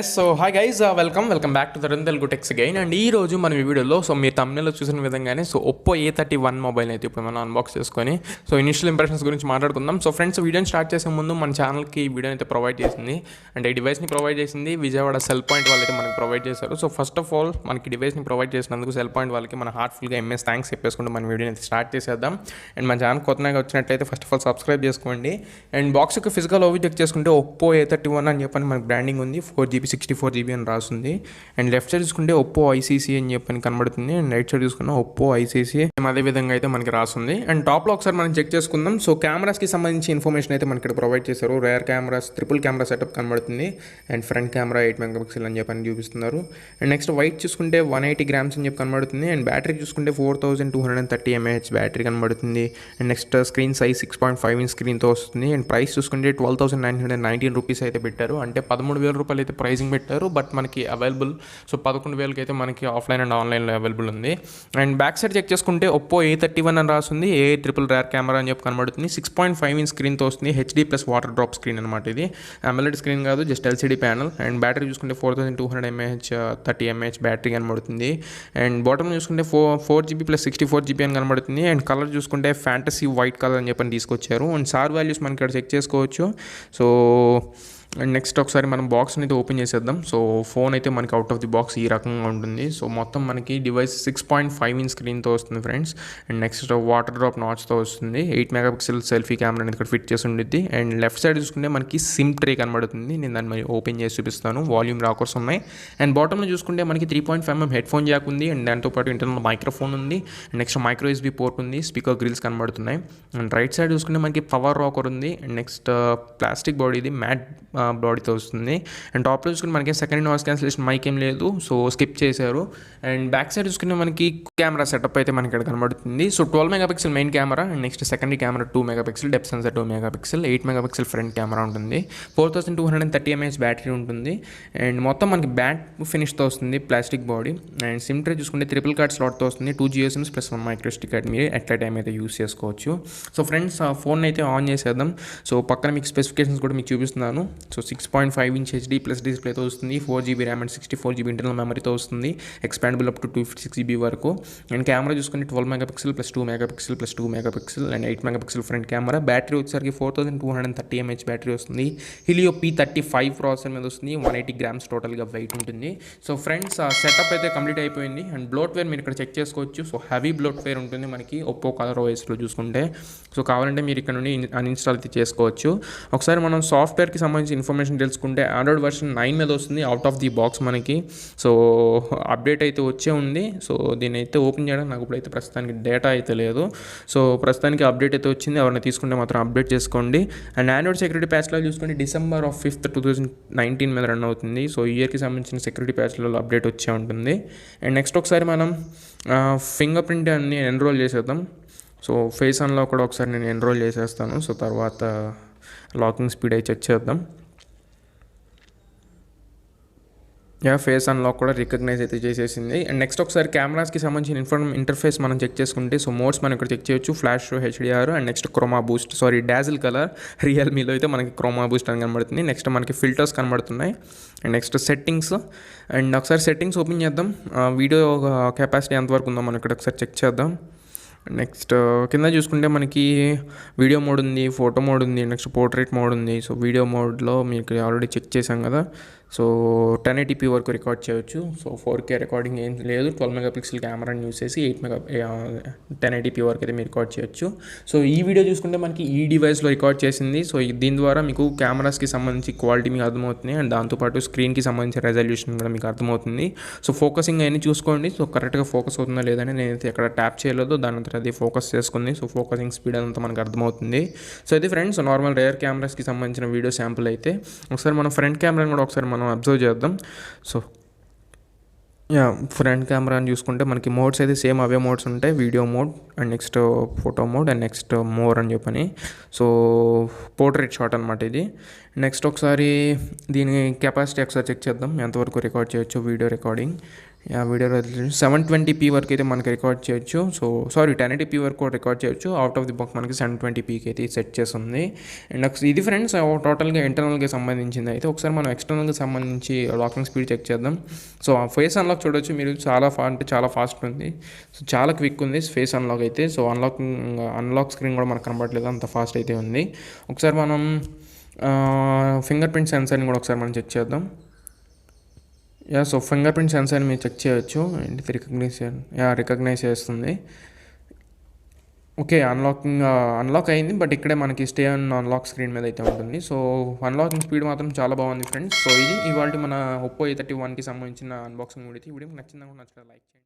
So hi guys welcome back to the Telugu techs again. And ఈ రోజు మనం ఈ వీడియోలో మీరు thumbnail లో చూసిన విధంగానే Oppo A31 మొబైల్ అయితే ఇప్పుడు మనం అన్బాక్స్ చేసుకొని ఇనిషియల్ ఇంప్రెషన్స్ గురించి మాట్లాడుకుందాం. సో ఫ్రెండ్స్, వీడియోని స్టార్ట్ చేసే ముందు మన ఛానల్కి ఈ వీడియో అయితే ప్రొవైడ్ చేసింది అంటే ఈ డివైస్ని ప్రొవైడ్ చేసింది విజయవాడ సెల్ పాయింట్ వాళ్ళు అయితే మనకి ప్రొవైడ్ చేశారు. సో ఫస్ట్ ఆఫ్ ఆల్ మనకి డివైస్ని ప్రొవైడ్ చేసినందుకు సెల్ పాయింట్ వాళ్ళకి మన హార్ట్ఫుల్గా ఎంఎస్ థ్యాంక్స్ చెప్పేసుకుంటూ మన వీడియోని అయితే స్టార్ట్ చేసేద్దాం. అండ్ మన ఛానల్ కొత్తగా వచ్చినట్లయితే ఫస్ట్ ఆఫ్ ఆల్ సబ్స్క్రైబ్ చేసుకోండి. అండ్ బాక్స్ యొక్క ఫిజికల్ ఓవర్ చెక్ చేసుకుంటే Oppo A31 అని చెప్పని మనకి బ్రాండింగ్ ఉంది. 4GB 64GB అని రాస్తుంది. అండ్ లెఫ్ట్ సైడ్ చూసుకుంటే Oppo ICC అని చెప్పని కనబడుతుంది. అండ్ రైట్ సైడ్ చూసుకున్న Oppo ICC అదే విధంగా అయితే మనకి రాస్తుంది. అండ్ టాప్లో ఒకసారి మనం చెక్ చేసుకుందాం. సో కెమెరాస్కి సంబంధించి ఇన్ఫర్మేషన్ అయితే మనకి ఇక్కడ ప్రొవైడ్ చేశారు. Rare cameras triple camera setup కనబడుతుంది. అండ్ ఫ్రంట్ కెమెరా 8 మెగాపిక్సెల్ అని చెప్పని చూపిస్తున్నారు. అండ్ నెక్స్ట్ వైట్ చూసుకుంటే 180 grams అని చెప్పి కనబడుతుంది. అండ్ బ్యాటరీ చూసుకుంటే 4230 mAh బ్యాటరీ కనబడుతుంది. And next screen size 6.5 inch స్క్రీన్తో వస్తుంది. అండ్ ప్రైస్ చూసుకుంటే 12,919 రూపీస్ అయితే పెట్టారు. అంటే 13,000 రూపాయలు అయితే ప్రైసింగ్ పెట్టారు. బట్ మనకి అవైలబుల్ 11,000కి అయితే మనకి ఆఫ్లైన్ అండ్ ఆన్లైన్లో అవైలబుల్ ఉంది. అండ్ బ్యాక్ సైడ్ చెక్ చేసుకుంటే Oppo A31 అని రాస్తుంది. ట్రిపుల్ రేర్ కెమెరా అని చెప్పి కనబడుతుంది. 6.5 ఇంచ్ స్క్రీన్తో వస్తుంది. HD+ వాటర్ డ్రాప్ స్క్రీన్ అనమాట. ఇది AMOLED స్క్రీన్ కాదు, just LCD panel. And battery చూసుకుంటే 4200 mAh 30 mAh బ్యాటరీ కనబడుతుంది. అండ్ బాటమ్ చూసుకుంటే 4GB + 64GB అని కనబడుతుంది. అండ్ కలర్ చూసుకుంటే ఫ్యాంటసీ వైట్ కలర్ అని చెప్పని తీసుకొచ్చారు. అండ్ సార్ వాల్యూస్ మనకి ఇక్కడ చెక్ చేసుకోవచ్చు. సో అండ్ నెక్స్ట్ ఒకసారి మనం బాక్స్ని అయితే ఓపెన్ చేసేద్దాం. సో ఫోన్ అయితే మనకి అవుట్ ఆఫ్ ది బాక్స్ ఈ రకంగా ఉంటుంది. సో మొత్తం మనకి డివైస్ 6.5 ఇంచ్ స్క్రీన్తో వస్తుంది friends. And next water drop నాచ్తో వస్తుంది. 8 మెగాపిక్సెల్ సెల్ఫీ కెమెరా అనేది ఇక్కడ ఫిట్ చేసి ఉండిద్ది. అండ్ లెఫ్ట్ సైడ్ చూసుకుంటే మనకి సిమ్ ట్రే కనబడుతుంది. నేను దాన్ని మరి ఓపెన్ చేసి చూపిస్తాను. వాల్యూమ్ రాకర్స్ ఉన్నాయి. అండ్ బాటంలో చూసుకుంటే మనకి 3.5mm హెడ్ ఫోన్ జాక్ ఉంది. అండ్ దాంతోపాటు ఇంటర్నల్ మైక్రోఫోన్ ఉంది. And next micro USB port ఉంది. స్పీకర్ గ్రిల్స్ కనబడుతున్నాయి. అండ్ రైట్ సైడ్ చూసుకుంటే మనకి పవర్ రాకర్ ఉంది. అండ్ నెక్స్ట్ ప్లాస్టిక్ బాడీ, ఇది మ్యాట్ బాడీతో వస్తుంది. అండ్ టాప్లో చూసుకుంటే మనకి సెకండ్ నాయిస్ క్యాన్సిలేషన్ మైక్ ఏం లేదు, సో స్కిప్ చేశారు. అండ్ బ్యాక్ సైడ్ చూసుకుంటే మనకి కెమెరా సెటప్ అయితే మనకి ఇక్కడ కనబడుతుంది. So 12 megapixel main camera. And next secondary camera 2 megapixel, depth censor 2 megapixel, 8 megapixel front camera ఉంటుంది. 4230 mAh బ్యాటరీ ఉంటుంది. అండ్ మొత్తం మనకి బ్యాట్ ఫినిష్తో వస్తుంది, plastic body. And sim tray చూసుకుంటే ట్రిపుల్ కార్డ్ స్లాట్తో వస్తుంది. 2 Jio sims + 1 micro SD card మీరు ఎట్ టైం అయితే యూస్ చేసుకోవచ్చు. సో ఫ్రెండ్స్, ఆ ఫోన్ అయితే ఆన్ చేసేద్దాం. సో పక్కన మీకు స్పెసిఫికేషన్స్ కూడా మీకు చూపిస్తున్నాను. సో 6.5 ఇంచ్ HD+ డిస్ప్లేతో వస్తుంది. 4GB RAM and 64GB internal మెమరీతో వస్తుంది. ఎక్స్పాండబుల్ అప్ టు 256GB వరకు. అండ్ కెమెరా చూసుకుంటే 12 megapixel + 2 megapixel + 2 megapixel and 8 megapixel front camera. Battery వచ్చేసరికి 4230 mAh బ్యాటరీ వస్తుంది. Helio P35 ప్రాసెసర్ మీద వస్తుంది. 180 grams టోటల్గా వెయిట్ ఉంటుంది. సో ఫ్రెండ్స్, ఆ సెటప్ అయితే కంప్లీట్ అయిపోయింది. అండ్ బ్లోట్వేర్ మీరు ఇక్కడ చెక్ చేసుకోవచ్చు. సో హెవీ బ్లోట్వేర్ ఉంటుంది మనకి Oppo ColorOSలో చూసుకుంటే. సో కావాలంటే మీరు ఇక్కడ నుండి అన్ఇన్స్టాల్ అయితే చేసుకోవచ్చు. ఒకసారి మనం సాఫ్ట్వేర్కి సంబంధించి ఇన్ఫర్మేషన్ తెలుసుకుంటే ఆండ్రాయిడ్ వర్షన్ 9 మీద వస్తుంది అవుట్ ఆఫ్ ది బాక్స్ మనకి. సో అప్డేట్ అయితే వచ్చే ఉంది. సో దీన్ని అయితే ఓపెన్ చేయడానికి నాకు ఇప్పుడైతే ప్రస్తుతానికి డేటా అయితే లేదు. సో ప్రస్తుతానికి అప్డేట్ అయితే వచ్చింది. ఎవరైనా తీసుకుంటే మాత్రం అప్డేట్ చేసుకోండి. అండ్ ఆండ్రాయిడ్ సెక్యూరిటీ ప్యాచ్లో చూసుకుంటే December 5th 2019 మీద రన్ అవుతుంది. సో ఈ ఇయర్కి సంబంధించిన సెక్యూరిటీ ప్యాచ్లో అప్డేట్ వచ్చే ఉంటుంది. అండ్ నెక్స్ట్ ఒకసారి మనం ఫింగర్ ప్రింట్ అన్ని ఎన్రోల్ చేసేద్దాం. సో ఫేస్ అన్లాక్ కూడా ఒకసారి నేను ఎన్రోల్ చేసేస్తాను. సో తర్వాత లాకింగ్ స్పీడ్ అయితే చెక్ చేద్దాం. ఫేస్ అన్లాక్ కూడా రికగ్నైజ్ అయితే చేసేసింది. అండ్ నెక్స్ట్ ఒకసారి కెమెరాస్కి సంబంధించిన ఇంటర్ఫేస్ మనం చెక్ చేసుకుంటే సో మోడ్స్ మనం ఇక్కడ చెక్ చేయొచ్చు. Flash, HDR and next chroma boost, dazzle colour. రియల్మీలో అయితే మనకి క్రోమా బూస్ట్ అని కనబడుతుంది. నెక్స్ట్ మనకి ఫిల్టర్స్ కనబడుతున్నాయి. And next settings. అండ్ ఒకసారి సెట్టింగ్స్ ఓపెన్ చేద్దాం. వీడియో కెపాసిటీ ఎంతవరకు ఉందో మనం ఇక్కడ ఒకసారి చెక్ చేద్దాం. నెక్స్ట్ కింద చూసుకుంటే మనకి వీడియో మోడ్ ఉంది, ఫోటో మోడ్ ఉంది, నెక్స్ట్ పోర్ట్రేట్ మోడ్ ఉంది. సో వీడియో మోడ్లో మీకు ఆల్రెడీ చెక్ చేశాం కదా. సో 1080p వరకు రికార్డ్ చేయొచ్చు. సో 4K రికార్డింగ్ ఏం లేదు. 12 మెగాపిక్సెల్ కెమెరాని యూస్ చేసి 1080p వరకు అయితే మీరు రికార్డ్ చేయొచ్చు. సో ఈ వీడియో చూసుకుంటే మనకి ఈ డివైస్లో రికార్డ్ చేసింది. సో దీని ద్వారా మీకు కెమెరాస్కి సంబంధించి క్వాలిటీ మీకు అర్థమవుతుంది. అండ్ దాంతోపాటు స్క్రీన్కి సంబంధించిన రెజల్యూషన్ కూడా మీకు అర్థమవుతుంది. సో ఫోకసింగ్ అవన్నీ చూసుకోండి. సో కరెక్ట్గా ఫోకస్ అవుతుందా లేదని నేనైతే ఎక్కడ ట్యాప్ చేయలేదు. దాని అంతా అది ఫోకస్ చేసుకుంది. సో ఫోకసింగ్ స్పీడ్ అంతా మనకు అర్థమవుతుంది. సో ఇది ఫ్రెండ్స్ నార్మల్ రేర్ కెమెరాస్కి సంబంధించిన వీడియో శాంపుల్ అయితే. ఒకసారి మనం ఫ్రంట్ కెమెరాని కూడా ఒకసారి మనం అబ్జర్వ్ చేద్దాం. సో ఫ్రంట్ కెమెరాని చూసుకుంటే మనకి మోడ్స్ అయితే సేమ్ అవే మోడ్స్ ఉంటాయి. Video mode and next photo mode and next more అని చెప్పని. సో పోర్ట్రేట్ షాట్ అనమాట ఇది. నెక్స్ట్ ఒకసారి దీని కెపాసిటీ ఒకసారి చెక్ చేద్దాం ఎంతవరకు రికార్డ్ చేయొచ్చు వీడియో రికార్డింగ్. వీడియో 720p వరకు అయితే మనకి రికార్డ్ చేయొచ్చు. సో సారీ 1080p వరకు కూడా రికార్డ్ చేయొచ్చు. అవుట్ ఆఫ్ ది బాక్స్ మనకి 720pకి అయితే సెట్ చేస్తుంది. అండ్ ఇది ఫ్రెండ్స్ టోటల్గా ఇంటర్నల్గా సంబంధించింది. అయితే ఒకసారి మనం ఎక్స్టర్నల్గా సంబంధించి లాకింగ్ స్పీడ్ చెక్ చేద్దాం. సో ఆ ఫేస్ అన్లాక్ చూడొచ్చు మీరు, అంటే చాలా ఫాస్ట్ ఉంది. సో చాలా క్విక్ ఉంది ఫేస్ అన్లాక్ అయితే. సో అన్లాక్ స్క్రీన్ కూడా మనకు కనబడలేదు, అంత ఫాస్ట్ అయితే ఉంది. ఒకసారి మనం ఫింగర్ ప్రింట్ సెన్సర్ని కూడా ఒకసారి మనం చెక్ చేద్దాం. సో ఫింగర్ ప్రింట్ సెన్సర్ని మీరు చెక్ చేయొచ్చు. ఏంటి రికగ్నైజ్ చేస్తుంది. ఓకే, అన్లాక్ అయింది. బట్ ఇక్కడే మనకి స్టే ఆన్ అన్లాక్ స్క్రీన్ మీద అయితే ఉంటుంది. సో అన్లాకింగ్ స్పీడ్ మాత్రం చాలా బాగుంది ఫ్రెండ్స్. సో ఇది ఇవాళ మన ఒప్పో A31కి సంబంధించిన అన్బాక్సింగ్ వీడియో. ఈ వీడియో నచ్చిందా, నచ్చలేదు లైక్ చేయండి.